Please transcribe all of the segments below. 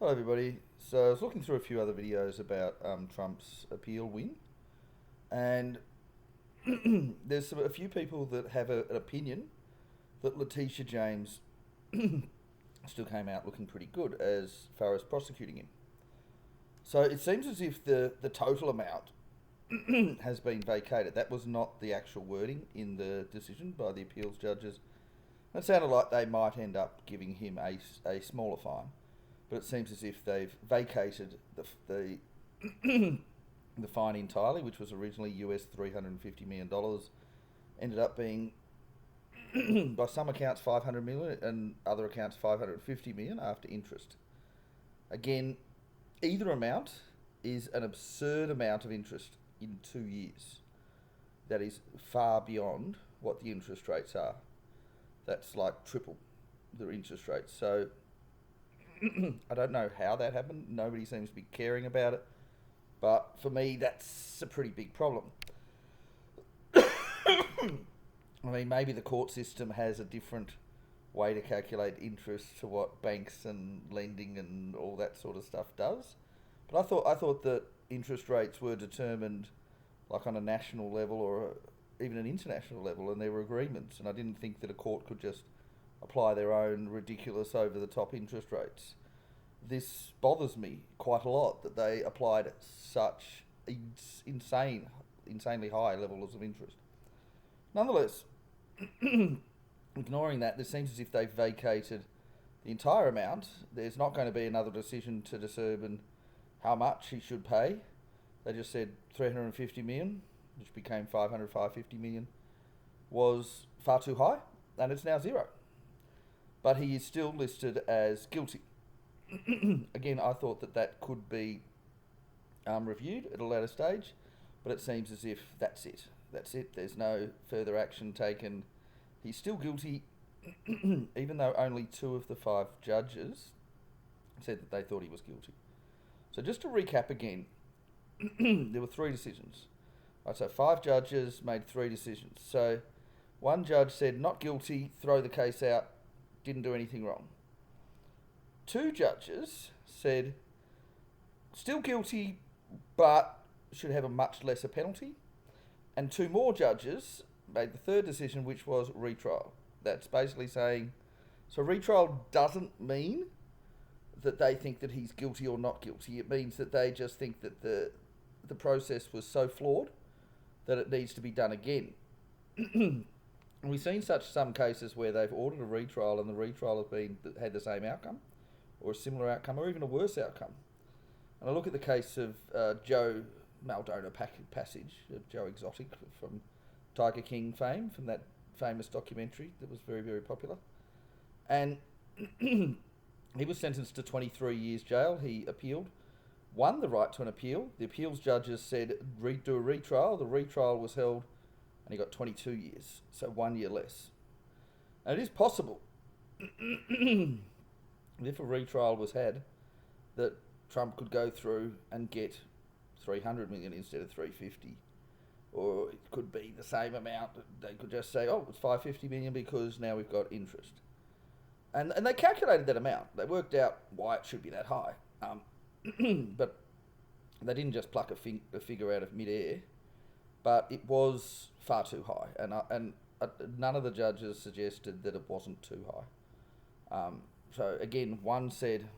Hello, everybody. So I was looking through a few other videos about Trump's appeal win, and a few people that have an opinion that Letitia James still came out looking pretty good as far as prosecuting him. So it seems as if the total amount has been vacated. That was not the actual wording in the decision by the appeals judges. It sounded like they might end up giving him a smaller fine, but it seems as if they've vacated the the fine entirely, which was originally US $350 million, ended up being by some accounts 500 million and other accounts 550 million after interest. Again, either amount is an absurd amount of interest in 2 years. That is far beyond what the interest rates are. That's like triple the interest rates. So I don't know how that happened. Nobody seems to be caring about it. But for me, that's a pretty big problem. I mean, maybe the court system has a different way to calculate interest to what banks and lending and all that sort of stuff does. But I thought that interest rates were determined like on a national level or even an international level, and there were agreements. And I didn't think that a court could just apply their own ridiculous over the top interest rates. This bothers me quite a lot that they applied such insanely high levels of interest. Nonetheless, ignoring that, it seems as if they've vacated the entire amount. There's not going to be another decision to determine how much he should pay. They just said 350 million, which became 550 million, was far too high, and it's now zero. But he is still listed as guilty. Again, I thought that that could be reviewed at a later stage, but it seems as if that's it. That's it. There's no further action taken. He's still guilty, even though only two of the five judges said that they thought he was guilty. So just to recap again, there were three decisions. Right, so five judges made three decisions. So one judge said not guilty, throw the case out, didn't do anything wrong. Two judges said still guilty, but should have a much lesser penalty. And two more judges made the third decision, which was retrial. That's basically saying, so retrial doesn't mean that they think that he's guilty or not guilty. It means that they just think that the process was so flawed that it needs to be done again. And we've seen some cases where they've ordered a retrial and the retrial has had the same outcome, or a similar outcome, or even a worse outcome. And I look at the case of Joe Maldonado Passage, Joe Exotic from Tiger King fame, from that famous documentary that was very, very popular. And he was sentenced to 23 years jail. He appealed, won the right to an appeal. The appeals judges said do a retrial. The retrial was held and he got 22 years, so 1 year less. And it is possible, if a retrial was had, that Trump could go through and get 300 million instead of 350, or it could be the same amount. They could just say, oh, it's 550 million because now we've got interest. And they calculated that amount. They worked out why it should be that high. But they didn't just pluck a figure out of midair, but it was far too high. And none of the judges suggested that it wasn't too high. So again, one said,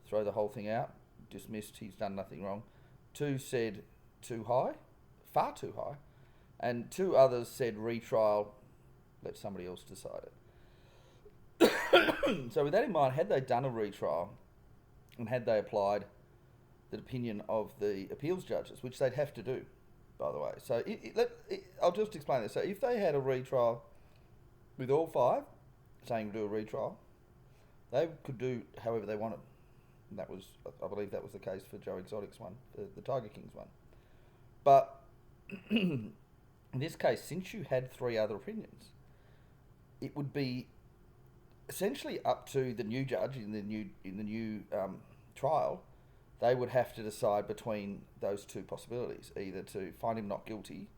throw the whole thing out, dismissed, he's done nothing wrong. Two said too high, far too high. And two others said retrial, let somebody else decide it. So with that in mind, had they done a retrial and had they applied the opinion of the appeals judges, which they'd have to do, by the way. So I'll just explain this. So if they had a retrial with all five saying do a retrial, they could do however they wanted. And that was, I believe that was the case for Joe Exotic's one, the Tiger King's one. But in this case, since you had three other opinions, it would be essentially up to the new judge in the new trial. They would have to decide between those two possibilities, either to find him not guilty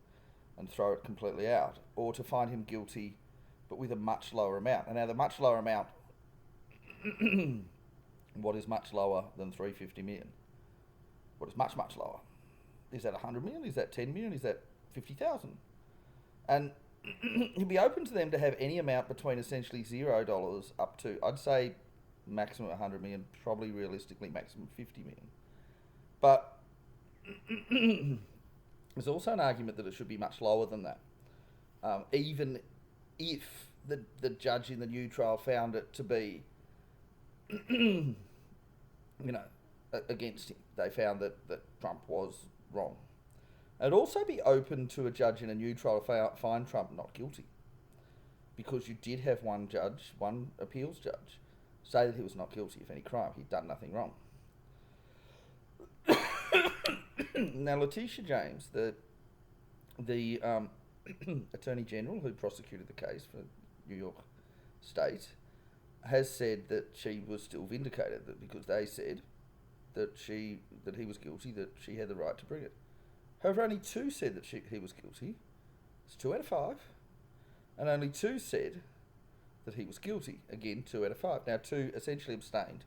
and throw it completely out, or to find him guilty but with a much lower amount. And now the much lower amount what is much lower than 350 million? What is much, much lower? Is that 100 million? Is that 10 million? Is that 50,000? And he'd be open to them to have any amount between essentially $0 up to, I'd say, maximum 100 million, probably realistically maximum 50 million. But there's also an argument that it should be much lower than that, even if the judge in the new trial found it to be, against him. They found that Trump was wrong. It'd also be open to a judge in a new trial to find Trump not guilty, because you did have one appeals judge, say that he was not guilty of any crime. He'd done nothing wrong. Now, Letitia James, the Attorney General who prosecuted the case for New York State, has said that she was still vindicated, that because they said that he was guilty, that she had the right to bring it. However, only 2 said that he was guilty. It's 2 out of 5. And only 2 said that he was guilty. Again, 2 out of 5. Now, 2 essentially abstained,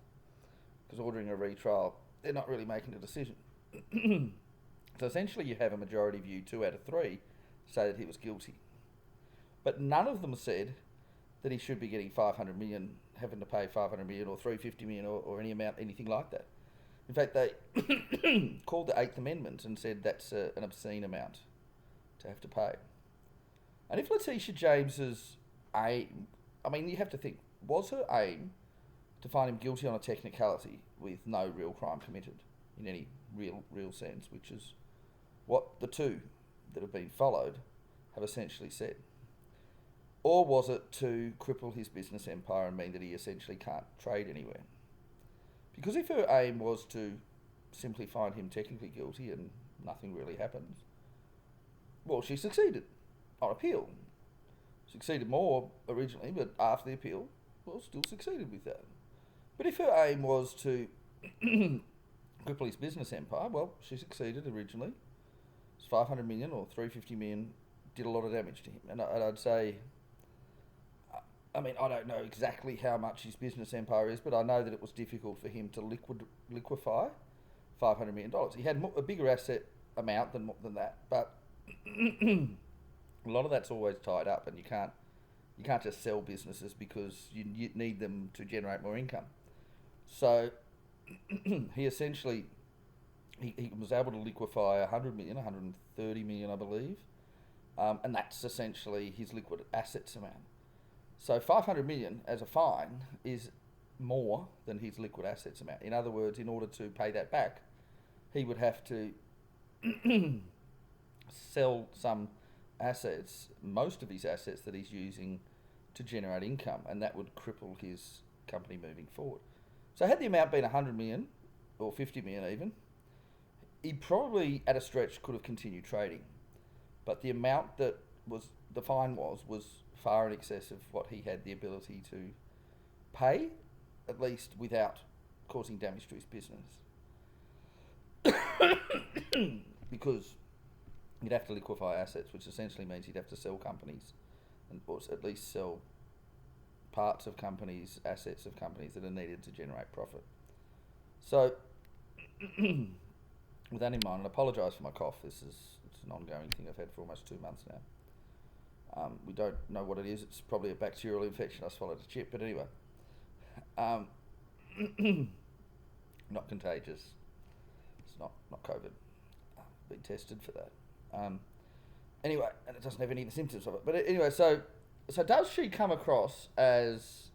because ordering a retrial, they're not really making a decision. So essentially you have a majority view, 2 out of 3, say that he was guilty. But none of them said that he should be getting 500 million, having to pay 500 million or 350 million or any amount, anything like that. In fact, they called the 8th Amendment and said that's an obscene amount to have to pay. And if Letitia James's aim, I mean, you have to think, was her aim to find him guilty on a technicality with no real crime committed in any real sense, which is what the 2 that have been followed have essentially said? Or was it to cripple his business empire and mean that he essentially can't trade anywhere? Because if her aim was to simply find him technically guilty and nothing really happens, well, she succeeded on appeal. Succeeded more originally, but after the appeal, well, still succeeded with that. But if her aim was to cripple his business empire, well, she succeeded originally. It's 500 million or 350 million did a lot of damage to him. And I'd say, I mean, I don't know exactly how much his business empire is, but I know that it was difficult for him to liquefy $500 million. He had a bigger asset amount than that, but a lot of that's always tied up, and you can't just sell businesses because you need them to generate more income. So he essentially he was able to liquefy 100 million, 130 million, I believe, and that's essentially his liquid assets amount. So 500 million as a fine is more than his liquid assets amount. In other words, in order to pay that back, he would have to sell some assets, most of his assets that he's using to generate income, and that would cripple his company moving forward. So had the amount been 100 million, or 50 million even, he probably at a stretch could have continued trading. But the amount that the fine was far in excess of what he had the ability to pay, at least without causing damage to his business. Because you'd have to liquefy assets, which essentially means you'd have to sell companies, or at least sell parts of companies, assets of companies that are needed to generate profit. So, with that in mind, and I apologise for my cough, it's an ongoing thing I've had for almost 2 months now. We don't know what it is. It's probably a bacterial infection. I swallowed a chip, but anyway. Not contagious. It's not COVID. I've been tested for that. Anyway, and it doesn't have any of the symptoms of it. But anyway, so does she come across as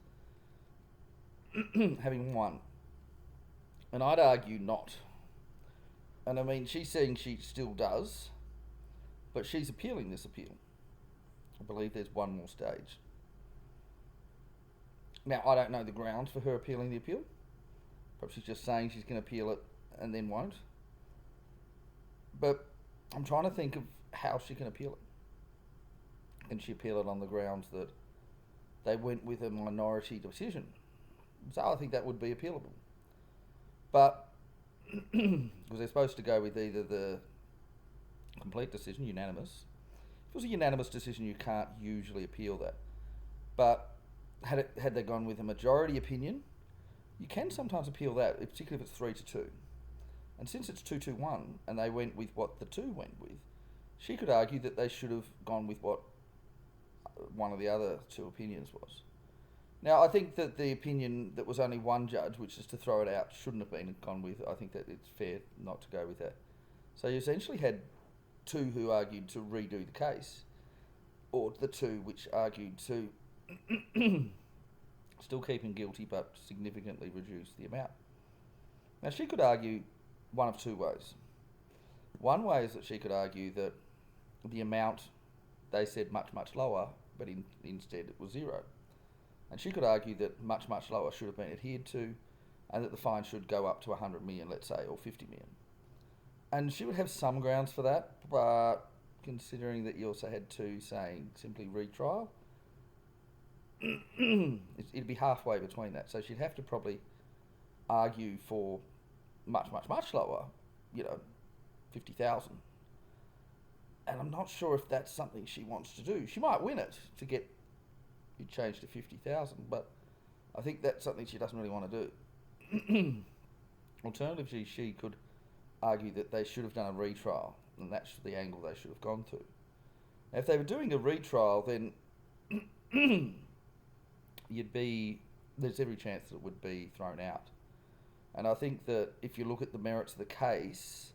having won? And I'd argue not. And I mean, she's saying she still does, but she's appealing this appeal. I believe there's one more stage. Now, I don't know the grounds for her appealing the appeal. Perhaps she's just saying she's going to appeal it and then won't. But I'm trying to think of how she can appeal it. Can she appeal it on the grounds that they went with a minority decision? So I think that would be appealable. But, because they're supposed to go with either the complete decision, unanimous. If it was a unanimous decision, you can't usually appeal that. But had they gone with a majority opinion, you can sometimes appeal that, particularly if it's 3-2. And since it's 2-2-1, and they went with what the 2 went with, she could argue that they should have gone with what one of the other 2 opinions was. Now, I think that the opinion that was only one judge, which is to throw it out, shouldn't have been gone with. I think that it's fair not to go with that. So you essentially had 2 who argued to redo the case, or the 2 which argued to still keep him guilty but significantly reduce the amount. Now, she could argue one of 2 ways. One way is that she could argue that the amount they said much, much lower, but instead it was 0. And she could argue that much, much lower should have been adhered to, and that the fine should go up to 100 million, let's say, or 50 million. And she would have some grounds for that, but considering that you also had 2 saying simply retrial, it'd be halfway between that. So she'd have to probably argue for much, much, much lower, 50,000. And I'm not sure if that's something she wants to do. She might win it to get it changed to 50,000, but I think that's something she doesn't really want to do. Alternatively, she could argue that they should have done a retrial, and that's the angle they should have gone to. Now, if they were doing a retrial, then there's every chance that it would be thrown out. And I think that if you look at the merits of the case,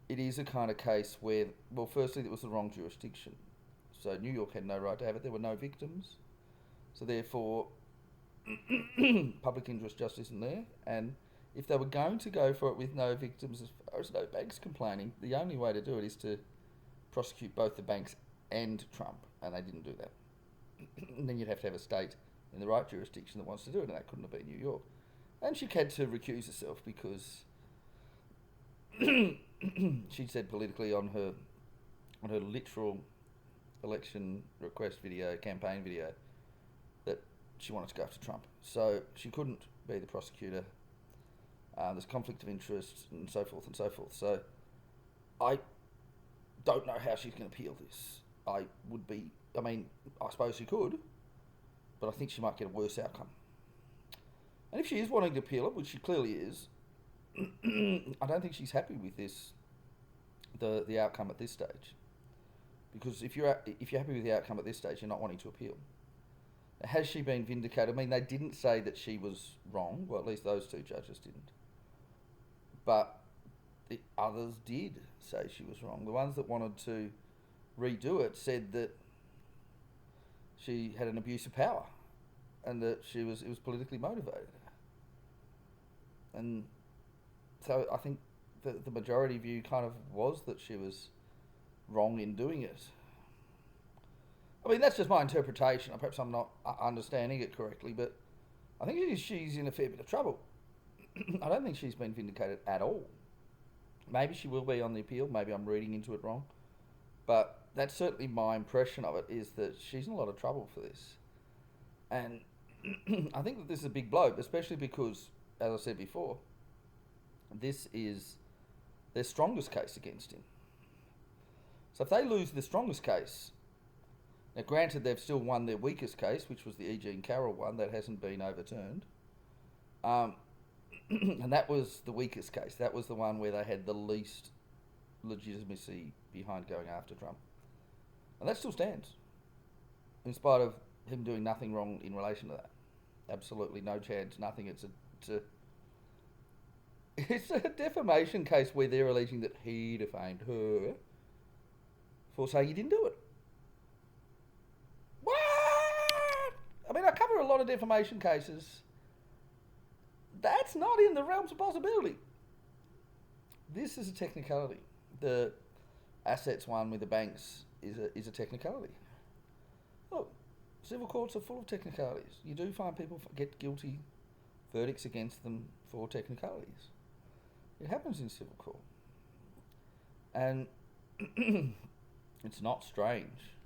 it is a kind of case where, well, firstly, it was the wrong jurisdiction. So New York had no right to have it. There were no victims. So therefore, public interest just isn't there. And if they were going to go for it with no victims, as far as no banks complaining, the only way to do it is to prosecute both the banks and Trump. And they didn't do that. And then you'd have to have a state in the right jurisdiction that wants to do it, and that couldn't have been New York. And she had to recuse herself because she said politically on her literal election request video, campaign video, that she wanted to go after Trump. So she couldn't be the prosecutor. There's conflict of interest and so forth and so forth. So I don't know how she's going to appeal this. I suppose she could, but I think she might get a worse outcome. And if she is wanting to appeal it, which she clearly is, I don't think she's happy with the outcome at this stage. Because if you're happy with the outcome at this stage, you're not wanting to appeal. Now, has she been vindicated? I mean, they didn't say that she was wrong. Well, at least those 2 judges didn't. But the others did say she was wrong. The ones that wanted to redo it said that she had an abuse of power, and that it was politically motivated. And so I think the majority view kind of was that she was wrong in doing it. I mean, that's just my interpretation. Perhaps I'm not understanding it correctly, but I think she's in a fair bit of trouble. I don't think she's been vindicated at all. Maybe she will be on the appeal. Maybe I'm reading into it wrong. But that's certainly my impression of it, is that she's in a lot of trouble for this. And I think that this is a big blow, especially because, as I said before, this is their strongest case against him. So if they lose the strongest case, now granted they've still won their weakest case, which was the E. Jean Carroll one, that hasn't been overturned. And that was the weakest case. That was the one where they had the least legitimacy behind going after Trump. And that still stands, in spite of him doing nothing wrong in relation to that. Absolutely no chance, nothing. It's a defamation case where they're alleging that he defamed her for saying he didn't do it. What? I mean, I cover a lot of defamation cases. That's not in the realms of possibility. This is a technicality. The assets one with the banks is a technicality. Look, civil courts are full of technicalities. You do find people get guilty verdicts against them for technicalities. It happens in civil court. And it's not strange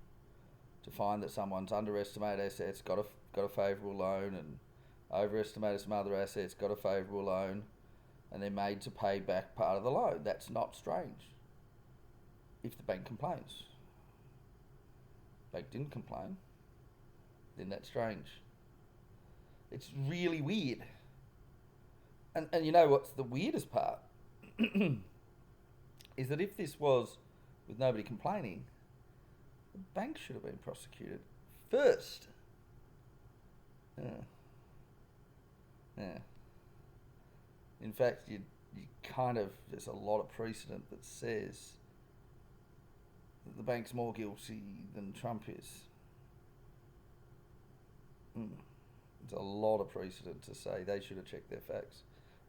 to find that someone's underestimated assets, got a favourable loan, and overestimated some other assets, got a favourable loan, and they're made to pay back part of the loan. That's not strange if the bank complains. The bank didn't complain, then that's strange. It's really weird. And you know what's the weirdest part? Is that if this was with nobody complaining, the bank should have been prosecuted first. Yeah. Yeah. In fact, you kind of, there's a lot of precedent that says that the bank's more guilty than Trump is. There's a lot of precedent to say they should have checked their facts.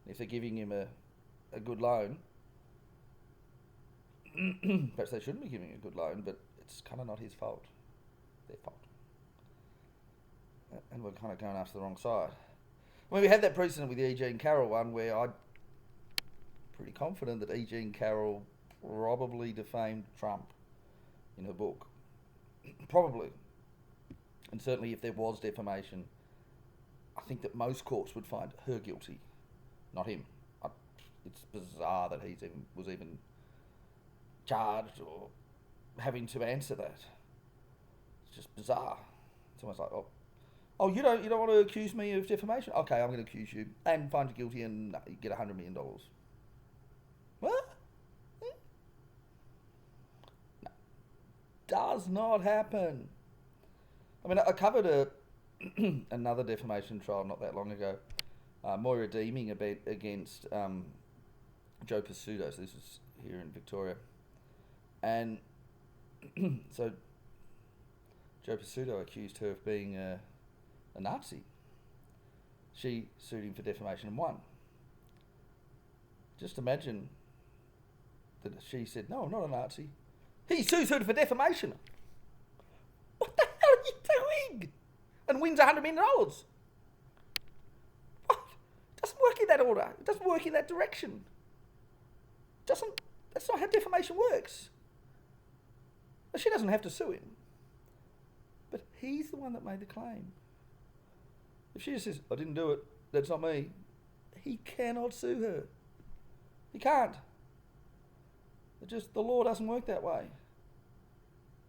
And if they're giving him a good loan, perhaps they shouldn't be giving a good loan, but it's kind of not his fault. Their fault. And we're kind of going after the wrong side. I mean, we had that precedent with the E. Jean Carroll one where I'm pretty confident that E. Jean Carroll probably defamed Trump in her book. Probably. And certainly if there was defamation, I think that most courts would find her guilty, not him. It's bizarre that he was even charged or having to answer that. It's just bizarre. It's almost like, oh, you don't want to accuse me of defamation? Okay, I'm going to accuse you and find you guilty and you get $100 million. What? No. Does not happen. I mean, I covered another defamation trial not that long ago, more redeeming against Joe Pasuto. So this is here in Victoria. And so Joe Pasuto accused her of being a Nazi. She sued him for defamation and won. Just imagine that she said, no, I'm not a Nazi. He sues her for defamation. What the hell are you doing? And wins $100 million. What? It doesn't work in that order. It doesn't work in that direction. That's not how defamation works. She doesn't have to sue him. But he's the one that made the claim. If she just says, I didn't do it, that's not me, he cannot sue her. He can't. The law doesn't work that way.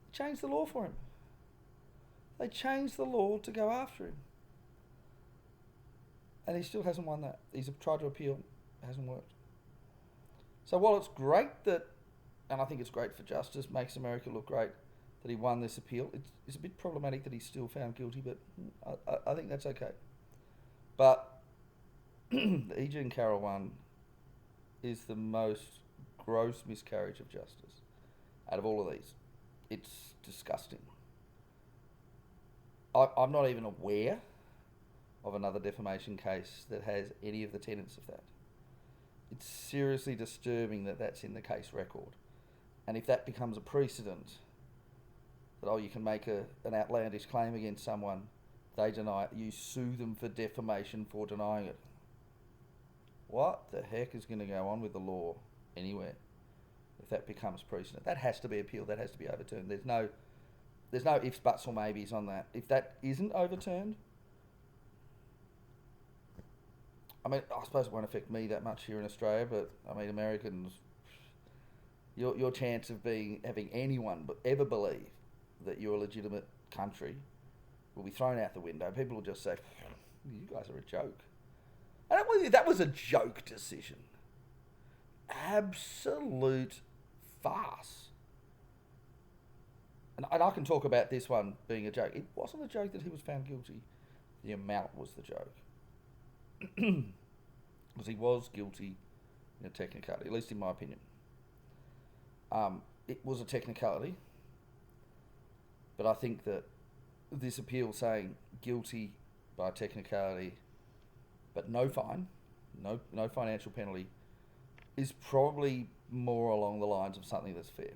They changed the law for him. They changed the law to go after him. And he still hasn't won that. He's tried to appeal, it hasn't worked. So while it's great that, and I think it's great for justice, makes America look great, that he won this appeal, it's a bit problematic that he's still found guilty, but I think that's okay. But the E. Jean Carroll one is the most gross miscarriage of justice out of all of these. It's disgusting. I'm not even aware of another defamation case that has any of the tenets of that. It's seriously disturbing that that's in the case record. And if that becomes a precedent, that you can make an outlandish claim against someone, they deny it, you sue them for defamation for denying it. What the heck is going to go on with the law anywhere if that becomes precedent? That has to be appealed, that has to be overturned. There's no ifs, buts or maybes on that. If that isn't overturned, I mean, I suppose it won't affect me that much here in Australia, but I mean, Americans, your chance of having anyone ever believe that you're a legitimate country will be thrown out the window. People will just say, you guys are a joke. I don't believe that was a joke decision. Absolute farce. And I can talk about this one being a joke. It wasn't a joke that he was found guilty. The amount was the joke. Because he was guilty in a technicality, at least in my opinion. It was a technicality. But I think that this appeal saying guilty by technicality, but no fine, no financial penalty, is probably more along the lines of something that's fair.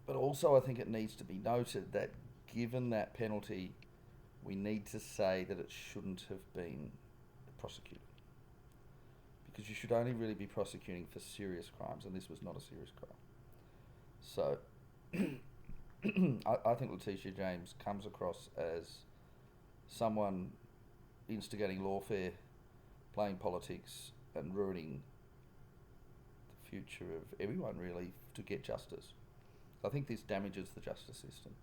But also I think it needs to be noted that given that penalty, we need to say that it shouldn't have been prosecuted. Because you should only really be prosecuting for serious crimes, and this was not a serious crime. So I think Letitia James comes across as someone instigating lawfare, playing politics, and ruining the future of everyone, really, to get justice. I think this damages the justice system.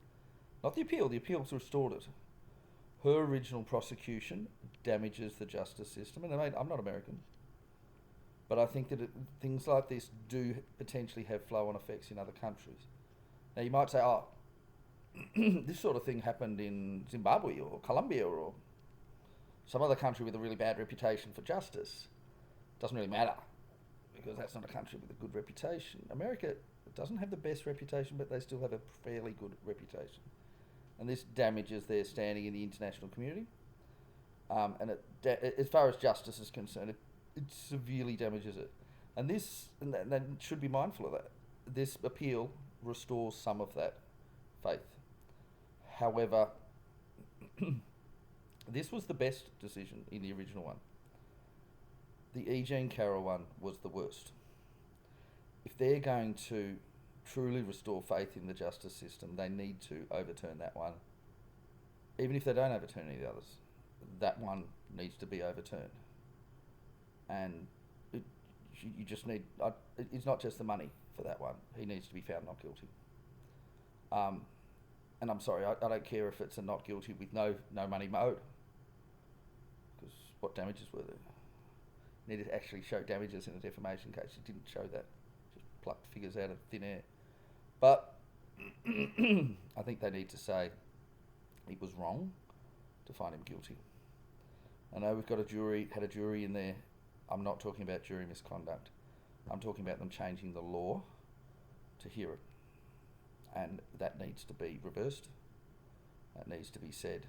Not the appeal. The appeal's restored it. her original prosecution damages the justice system. And I mean, I'm not American, but I think that things like this do potentially have flow-on effects in other countries. Now, you might say, oh, this sort of thing happened in Zimbabwe or Colombia or some other country with a really bad reputation for justice. Doesn't really matter, because that's not a country with a good reputation. America doesn't have the best reputation, but they still have a fairly good reputation. And this damages their standing in the international community. And as far as justice is concerned, it severely damages it. And they should be mindful of that. This appeal restores some of that faith. However, this was the best decision in the original one. The E. Jean Carroll one was the worst. If they're going to truly restore faith in the justice system, they need to overturn that one. Even if they don't overturn any of the others, that one needs to be overturned. And you just need... it's not just the money for that one. He needs to be found not guilty. And I'm sorry, I don't care if it's a not guilty with no money owed. Because what damages were there? You need to actually show damages in a defamation case. You didn't show that. Just plucked figures out of thin air. But I think they need to say it was wrong to find him guilty. I know we've got had a jury in there. I'm not talking about jury misconduct. I'm talking about them changing the law to hear it. And that needs to be reversed. That needs to be said.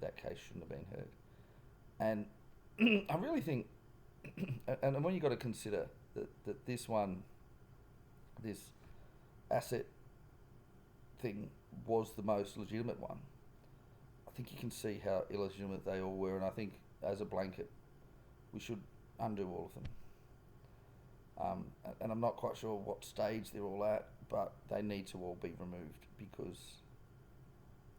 That case shouldn't have been heard. And I really think, and when you've got to consider that this asset thing was the most legitimate one, I think you can see how illegitimate they all were, and I think as a blanket we should undo all of them. And I'm not quite sure what stage they're all at, but they need to all be removed, because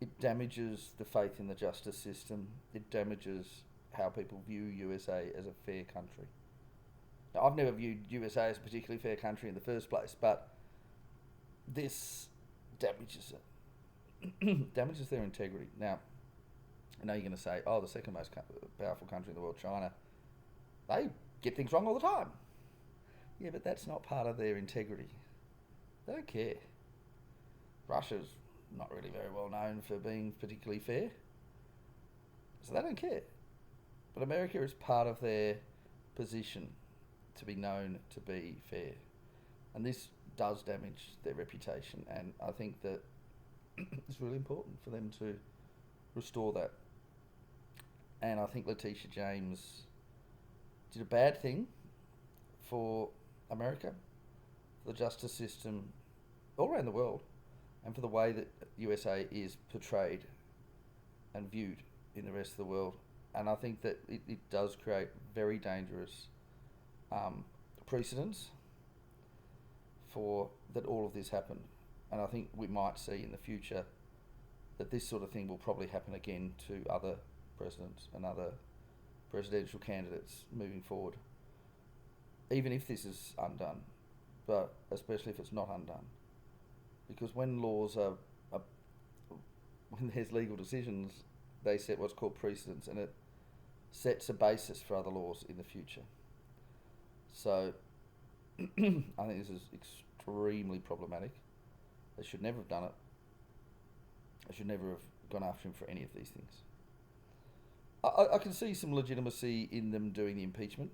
it damages the faith in the justice system. It damages how people view USA as a fair country. Now, I've never viewed USA as a particularly fair country in the first place, but this damages it. Damages their integrity. Now, I know you're going to say, oh, the second most powerful country in the world, China, they get things wrong all the time. Yeah, but that's not part of their integrity. They don't care. Russia's not really very well known for being particularly fair, so they don't care. But America is part of their position to be known to be fair. And this does damage their reputation, and I think that it's really important for them to restore that. And I think Letitia James did a bad thing for America, for the justice system all around the world, and for the way that USA is portrayed and viewed in the rest of the world. And I think that it does create very dangerous precedents for that all of this happened. And I think we might see in the future that this sort of thing will probably happen again to other presidents and other presidential candidates moving forward, even if this is undone, but especially if it's not undone. Because when laws when there's legal decisions, they set what's called precedents, and it sets a basis for other laws in the future. So I think this is extremely problematic. They should never have done it. They should never have gone after him for any of these things. I can see some legitimacy in them doing the impeachment,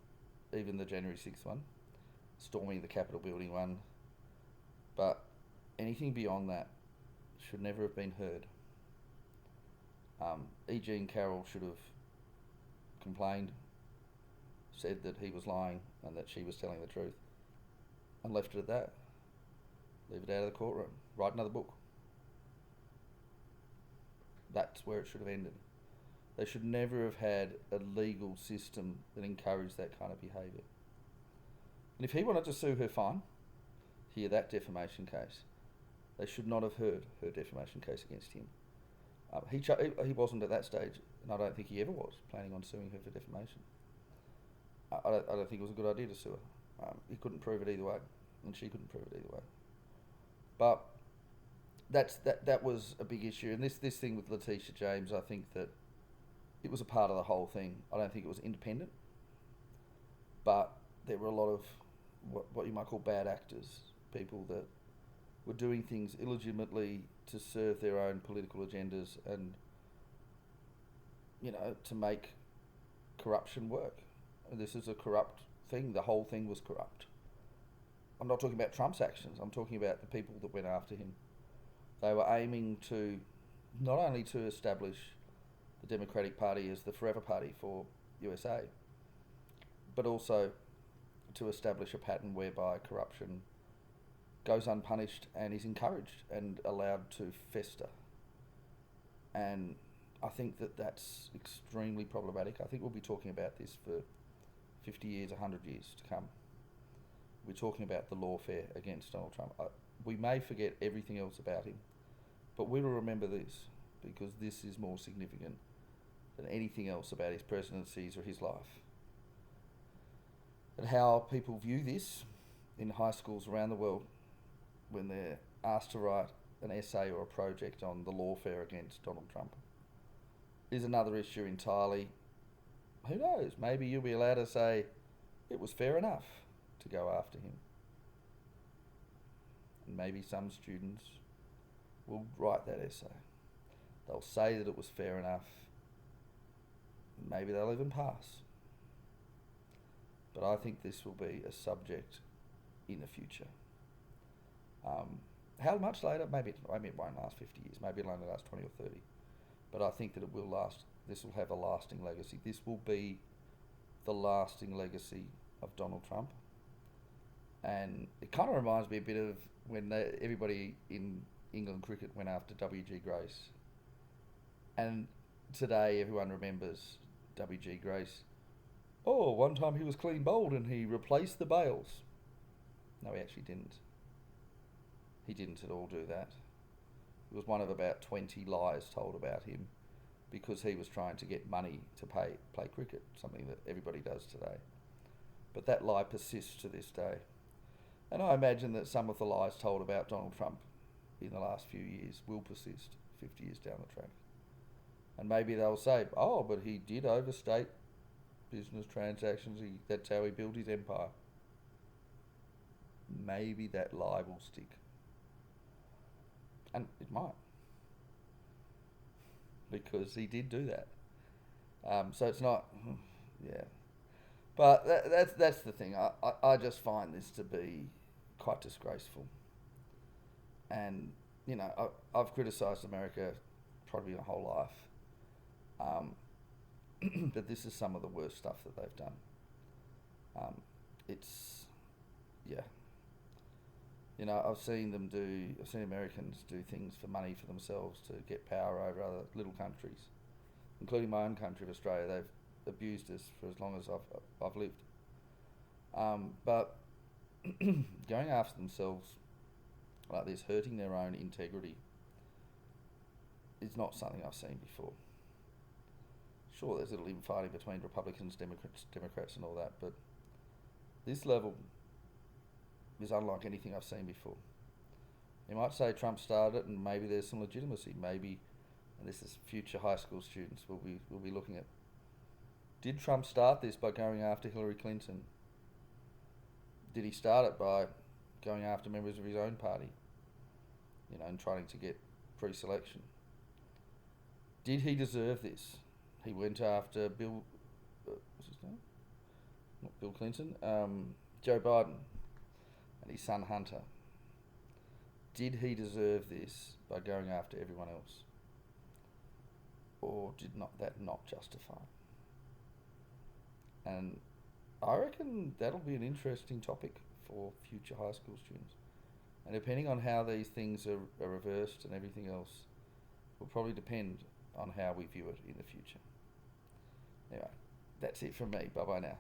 even the January 6th one, storming the Capitol building one, but anything beyond that should never have been heard. E. Jean Carroll should have complained, said that he was lying and that she was telling the truth, and left it at that. Leave it out of the courtroom. Write another book. That's where it should have ended. They should never have had a legal system that encouraged that kind of behaviour. And if he wanted to sue her, fine. Hear that defamation case. They should not have heard her defamation case against him. He wasn't at that stage, and I don't think he ever was planning on suing her for defamation. I don't think it was a good idea to sue her. He couldn't prove it either way, and she couldn't prove it either way. But that was a big issue, and this thing with Letitia James, I think that it was a part of the whole thing. I don't think it was independent, but there were a lot of what you might call bad actors, people that were doing things illegitimately to serve their own political agendas and, to make corruption work. And this is a corrupt thing. The whole thing was corrupt. I'm not talking about Trump's actions. I'm talking about the people that went after him. They were aiming to not only to establish the Democratic Party as the forever party for USA, but also to establish a pattern whereby corruption goes unpunished and is encouraged and allowed to fester. And I think that that's extremely problematic. I think we'll be talking about this for 50 years, 100 years to come. We're talking about the lawfare against Donald Trump. We may forget everything else about him, but we will remember this, because this is more significant than anything else about his presidencies or his life. And how people view this in high schools around the world when they're asked to write an essay or a project on the lawfare against Donald Trump is another issue entirely. Who knows? Maybe you'll be allowed to say it was fair enough to go after him. And maybe some students will write that essay. They'll say that it was fair enough. Maybe they'll even pass. But I think this will be a subject in the future. How much later? Maybe it won't last 50 years. Maybe it'll only last 20 or 30. But I think that it will last. This will have a lasting legacy. This will be the lasting legacy of Donald Trump. And it kind of reminds me a bit of when everybody in England cricket went after W.G. Grace. And today everyone remembers W.G. Grace. Oh, one time he was clean bowled and he replaced the bails. No, he actually didn't. He didn't at all do that. It was one of about 20 lies told about him because he was trying to get money to play cricket, something that everybody does today. But that lie persists to this day. And I imagine that some of the lies told about Donald Trump in the last few years will persist 50 years down the track. And maybe they'll say, oh, but he did overstate business transactions. That's how he built his empire. Maybe that lie will stick. And it might. Because he did do that. So it's not, yeah. But that's the thing. I just find this to be quite disgraceful. And, I've criticised America probably my whole life. But this is some of the worst stuff that they've done. I've seen Americans do things for money for themselves to get power over other little countries, including my own country of Australia. They've abused us for as long as I've lived. But going after themselves like this, hurting their own integrity, is not something I've seen before. Sure, there's a little infighting between Republicans, Democrats and all that, but this level is unlike anything I've seen before. You might say Trump started it and maybe there's some legitimacy. Maybe, and this is future high school students will be looking at, did Trump start this by going after Hillary Clinton? Did he start it by going after members of his own party, and trying to get pre-selection? Did he deserve this? He went after what's his name? Not Bill Clinton, Joe Biden and his son Hunter. Did he deserve this by going after everyone else? Or did that not justify? And I reckon that'll be an interesting topic for future high school students. And depending on how these things are reversed and everything else, will probably depend on how we view it in the future. Anyway, that's it from me. Bye-bye now.